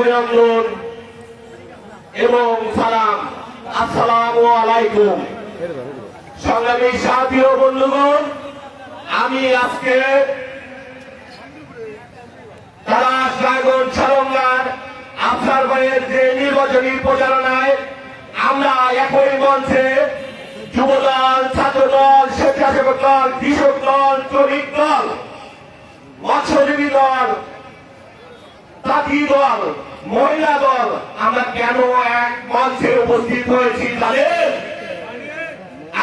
অভিনন্দন এবং সালাম। আসসালামু আলাইকুম। সংগ্রামী সাথী ও বন্ধুগণ, আমি আজকে ছাড়ঙ্গার আফসার ভাইয়ের যে নির্বাচনী প্রচারণায় আমরা একই মঞ্চে যুবদল, ছাত্রদল, স্বেচ্ছাসেবক দল, কৃষক দল, শ্রমিক দল, মৎস্যজীবী দল, তাঁতি দল, মহিলা দল, আমরা কেন এক মঞ্চে উপস্থিত হয়েছি জানেন?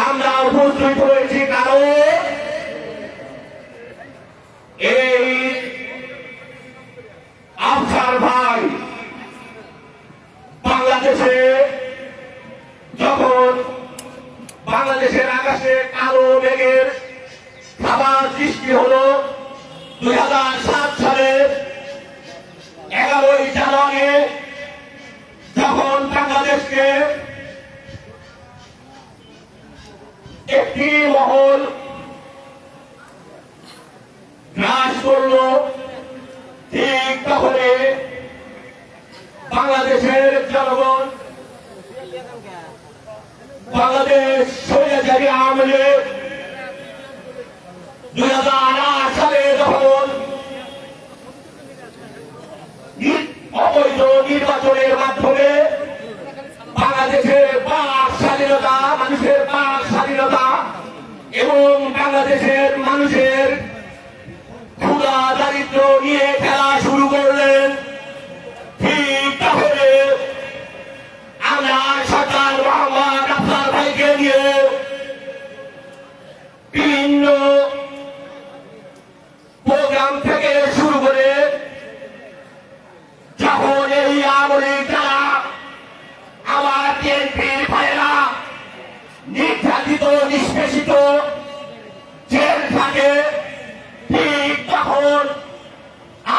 আমরা উপস্থিত হয়েছি কারণ এই আফসার ভাই বাংলাদেশে যখন বাংলাদেশের আকাশে কালো মেঘের খাবার সৃষ্টি হল 2007 সালের 11ই জানুয়ারি, যখন বাংলাদেশকে একটি মহল গ্রাস করল, ঠিক তখনই বাংলাদেশের জনগণ বাংলাদেশ স্বৈরাচারী আওয়ামী লীগ 2008 সালে যখন অবৈধ নির্বাচনের মাধ্যমে বাংলাদেশের বাক স্বাধীনতা, মানুষের বাক স্বাধীনতা এবং বাংলাদেশের মানুষের ক্ষুধা দারিদ্র নিয়ে খেলা শুরু করলেন, ঠিক তাহলে আমরা সরকার মোহাম্মদ আফসার ভাইকে নিয়ে বিভিন্ন প্রোগ্রাম থেকে শুরু করে যখন এই আওয়ামী যারা আমার বিএনপির ভাইয়েরা নির্যাতিত, নিষ্পেষিত, জেল থাকে, ঠিক তখন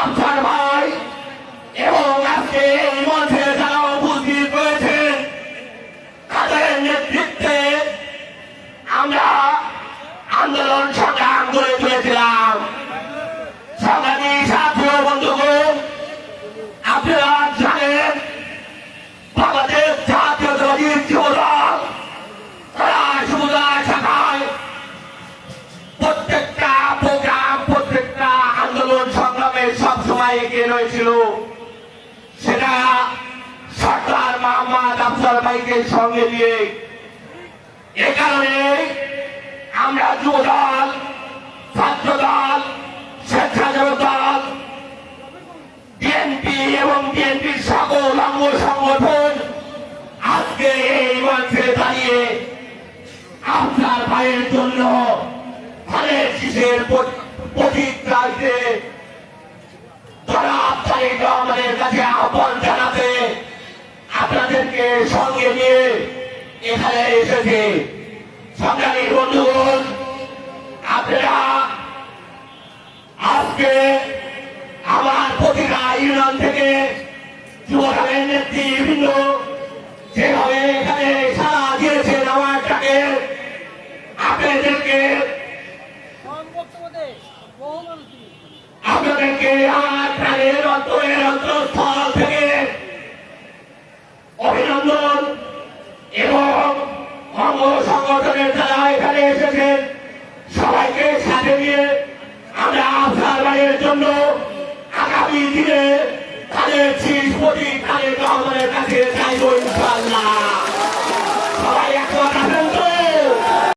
আফসার ভাই এবং আজকে এই মঞ্চে যারা উপস্থিত রয়েছেন তাদের নেতৃত্বে আমরা আন্দোলন সংগ্রাম করে তুলেছিলাম। সংগ্রামী সাথী ও বন্ধুগণ, আপনারা জানেন বাংলাদেশ জাতীয়তাবাদী যুবদল তারা সুবিধা শাখায় প্রত্যেকটা প্রোগ্রাম, প্রত্যেকটা আন্দোলন সংগ্রামে সবসময় এগিয়ে রয়েছিল। সেটা সরকার মোহাম্মদ আফসার ভাইকে সঙ্গে নিয়ে। এ কারণে আমরা যুবদল, ছাত্রদল, স্বেচ্ছাসেবক দল, বিএনপি এবং বিএনপির সকল অঙ্গ সংগঠন আজকে এই মঞ্চে দাঁড়িয়ে আফসার ভাইয়ের জন্য ধানের শীষের প্রতীক চাইতে আমাদের কাছে আহ্বান জানাতে আপনাদেরকে সঙ্গে নিয়ে এখানে এসেছে। সংগ্রামী বন্ধুগণ, আপনারা আজকে আমার প্রতিটা ইউনিয়ন থেকে যুবদলের নেতৃবৃন্দ যেভাবে এখানে সাড়া দিয়েছেন আমার ডাকে, আপনাদেরকে আমার প্রাণের অন্তরের অন্তঃস্থল থেকে অভিনন্দন এবং অঙ্গ সংগঠনের যারা এখানে এসেছেন সবাইকে সাথে নিয়ে আমরা আফসার ভাইয়ের জন্য আগামী দিনে তাদের শীষ প্রতীক তাদের রহমানের কাছে